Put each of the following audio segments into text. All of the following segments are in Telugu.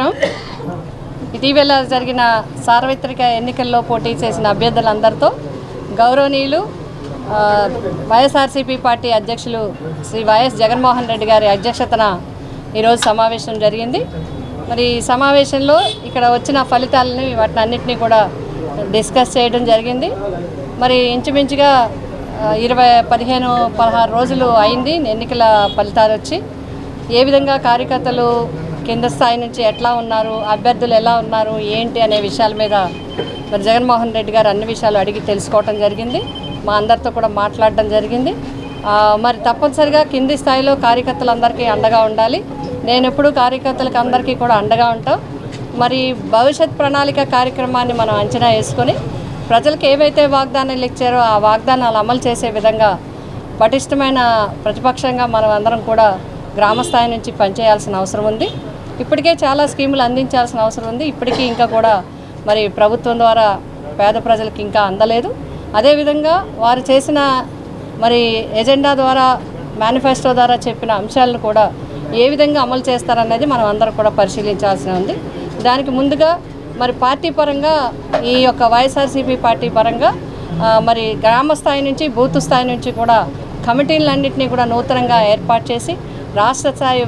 నమస్కారం. ఇటీవల జరిగిన సార్వత్రిక ఎన్నికల్లో పోటీ చేసిన అభ్యర్థులందరితో గౌరవనీయులు వైఎస్ఆర్సీపీ పార్టీ అధ్యక్షులు శ్రీ వైఎస్ జగన్మోహన్ రెడ్డి గారి అధ్యక్షతన ఈరోజు సమావేశం జరిగింది. మరి ఈ సమావేశంలో ఇక్కడ వచ్చిన ఫలితాలని వాటిని అన్నింటినీ కూడా డిస్కస్ చేయడం జరిగింది. మరి ఇంచుమించుగా 15-16 రోజులు అయింది ఎన్నికల ఫలితాలు వచ్చి. ఏ విధంగా కార్యకర్తలు కింద స్థాయి నుంచి ఎట్లా ఉన్నారు, అభ్యర్థులు ఎలా ఉన్నారు, ఏంటి అనే విషయాల మీద మరి జగన్మోహన్ రెడ్డి గారు అన్ని విషయాలు అడిగి తెలుసుకోవడం జరిగింది. మా అందరితో కూడా మాట్లాడడం జరిగింది. మరి తప్పనిసరిగా కింది స్థాయిలో కార్యకర్తలందరికీ అండగా ఉండాలి. నేను ఎప్పుడూ కార్యకర్తలకు అందరికీ కూడా అండగా ఉంటాం. మరి భవిష్యత్ ప్రణాళిక కార్యక్రమాన్ని మనం అంచనా వేసుకొని ప్రజలకు ఏవైతే వాగ్దానాలు ఇచ్చారో ఆ వాగ్దానాలు అమలు చేసే విధంగా పటిష్టమైన ప్రతిపక్షంగా మనం అందరం కూడా గ్రామస్థాయి నుంచి పనిచేయాల్సిన అవసరం ఉంది. ఇప్పటికే చాలా స్కీములు అందించాల్సిన అవసరం ఉంది. ఇప్పటికీ ఇంకా కూడా మరి ప్రభుత్వం ద్వారా పేద ప్రజలకు ఇంకా అందలేదు. అదేవిధంగా వారు చేసిన మరి ఎజెండా ద్వారా, మేనిఫెస్టో ద్వారా చెప్పిన అంశాలను కూడా ఏ విధంగా అమలు చేస్తారనేది మనం అందరం కూడా పరిశీలించాల్సి ఉంది. దానికి ముందుగా మరి పార్టీ పరంగా ఈ యొక్క వైఎస్ఆర్సీపీ పార్టీ పరంగా మరి గ్రామ స్థాయి నుంచి బూత్ స్థాయి నుంచి కూడా కమిటీలన్నింటినీ కూడా నూతనంగా ఏర్పాటు చేసి రాష్ట్ర స్థాయి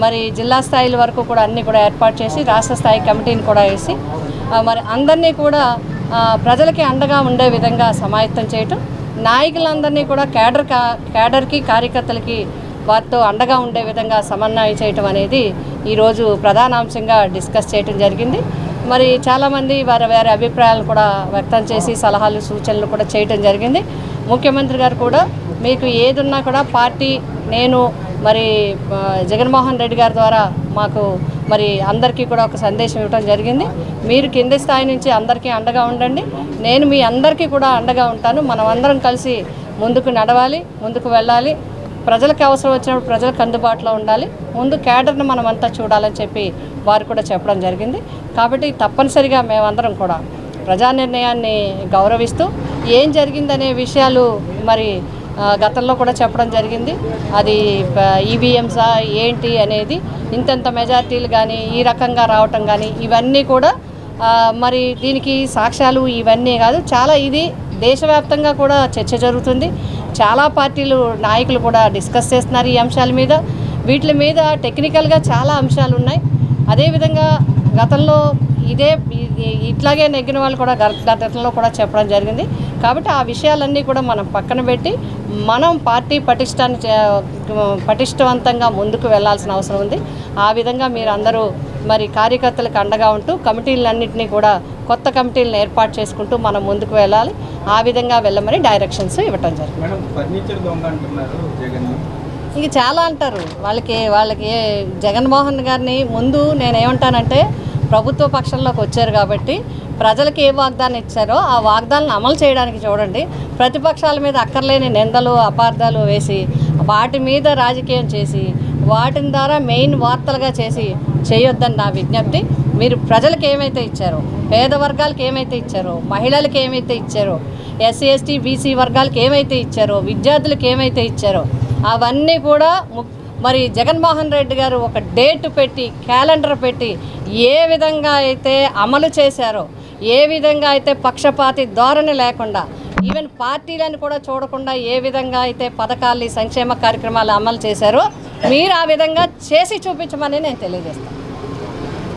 మరి జిల్లా స్థాయిల వరకు కూడా అన్నీ కూడా ఏర్పాటు చేసి రాష్ట్ర స్థాయి కమిటీని కూడా వేసి మరి అందరినీ కూడా ప్రజలకి అండగా ఉండే విధంగా సమాయత్తం చేయటం, నాయకులందరినీ కూడా క్యాడర్కి కార్యకర్తలకి వారితో అండగా ఉండే విధంగా సమన్వయం చేయటం అనేది ఈరోజు ప్రధాన అంశంగా డిస్కస్ చేయటం జరిగింది. మరి చాలామంది వారి అభిప్రాయాలను కూడా వ్యక్తం చేసి సలహాలు సూచనలు కూడా చేయటం జరిగింది. ముఖ్యమంత్రి గారు కూడా మీకు ఏదున్నా కూడా పార్టీ నేను మరి జగన్మోహన్ రెడ్డి గారి ద్వారా మాకు మరి అందరికీ కూడా ఒక సందేశం ఇవ్వడం జరిగింది. మీరు కింది స్థాయి నుంచి అందరికీ అండగా ఉండండి, నేను మీ అందరికీ కూడా అండగా ఉంటాను, మనం అందరం కలిసి ముందుకు నడవాలి, ముందుకు వెళ్ళాలి, ప్రజలకు అవసరం వచ్చినప్పుడు ప్రజలకు అందుబాటులో ఉండాలి, ముందు క్యాడర్ను మనం అంతా చూడాలని చెప్పి వారు కూడా చెప్పడం జరిగింది. కాబట్టి తప్పనిసరిగా మేమందరం కూడా ప్రజా నిర్ణయాన్ని గౌరవిస్తూ ఏం జరిగిందనే విషయాలు మరి గతంలో కూడా చెప్పడం జరిగింది. అది ఈవీఎంసా ఏంటి అనేది, ఇంతంత మెజార్టీలు కానీ ఈ రకంగా రావటం కానీ ఇవన్నీ కూడా మరి దీనికి సాక్ష్యాలు ఇవన్నీ కాదు, చాలా ఇది దేశవ్యాప్తంగా కూడా చర్చ జరుగుతుంది. చాలా పార్టీలు నాయకులు కూడా డిస్కస్ చేస్తున్నారు ఈ అంశాల మీద. వీటి మీద టెక్నికల్గా చాలా అంశాలు ఉన్నాయి. అదేవిధంగా గతంలో ఇట్లాగే నెగ్గిన వాళ్ళు కూడా గతంలో కూడా చెప్పడం జరిగింది. కాబట్టి ఆ విషయాలన్నీ కూడా మనం పక్కన పెట్టి మనం పార్టీ పటిష్టవంతంగా ముందుకు వెళ్లాల్సిన అవసరం ఉంది. ఆ విధంగా మీరు అందరూ మరి కార్యకర్తలకు అండగా ఉంటూ కమిటీలన్నింటినీ కూడా కొత్త కమిటీలను ఏర్పాటు చేసుకుంటూ మనం ముందుకు వెళ్ళాలి. ఆ విధంగా వెళ్ళమని డైరెక్షన్స్ ఇవ్వటం జరిగింది. ఇక చాలా అంటారు. వాళ్ళకి జగన్మోహన్ గారిని ముందు నేనేమంటానంటే, ప్రభుత్వ పక్షంలోకి వచ్చారు కాబట్టి ప్రజలకు ఏ వాగ్దానం ఇచ్చారో ఆ వాగ్దానాలను అమలు చేయడానికి చూడండి. ప్రతిపక్షాల మీద అక్కర్లేని నిందలు అపార్థాలు వేసి వాటి మీద రాజకీయం చేసి వాటి ద్వారా మెయిన్ వార్తలుగా చేసి చేయొద్దని నా విజ్ఞప్తి. మీరు ప్రజలకు ఏమైతే ఇచ్చారో, పేద వర్గాలకు ఏమైతే ఇచ్చారో, మహిళలకు ఏమైతే ఇచ్చారో, ఎస్సీ ఎస్టీ బీసీ వర్గాలకు ఏమైతే ఇచ్చారో, విద్యార్థులకు ఏమైతే ఇచ్చారో అవన్నీ కూడా మరి జగన్మోహన్ రెడ్డి గారు ఒక డేట్ పెట్టి, క్యాలెండర్ పెట్టి ఏ విధంగా అయితే అమలు చేశారో, ఏ విధంగా అయితే పక్షపాతి ధోరణి లేకుండా ఈవెన్ పార్టీలను కూడా చూడకుండా ఏ విధంగా అయితే పథకాలు సంక్షేమ కార్యక్రమాలు అమలు చేశారో మీరు ఆ విధంగా చేసి చూపించమని నేను తెలియజేస్తాను.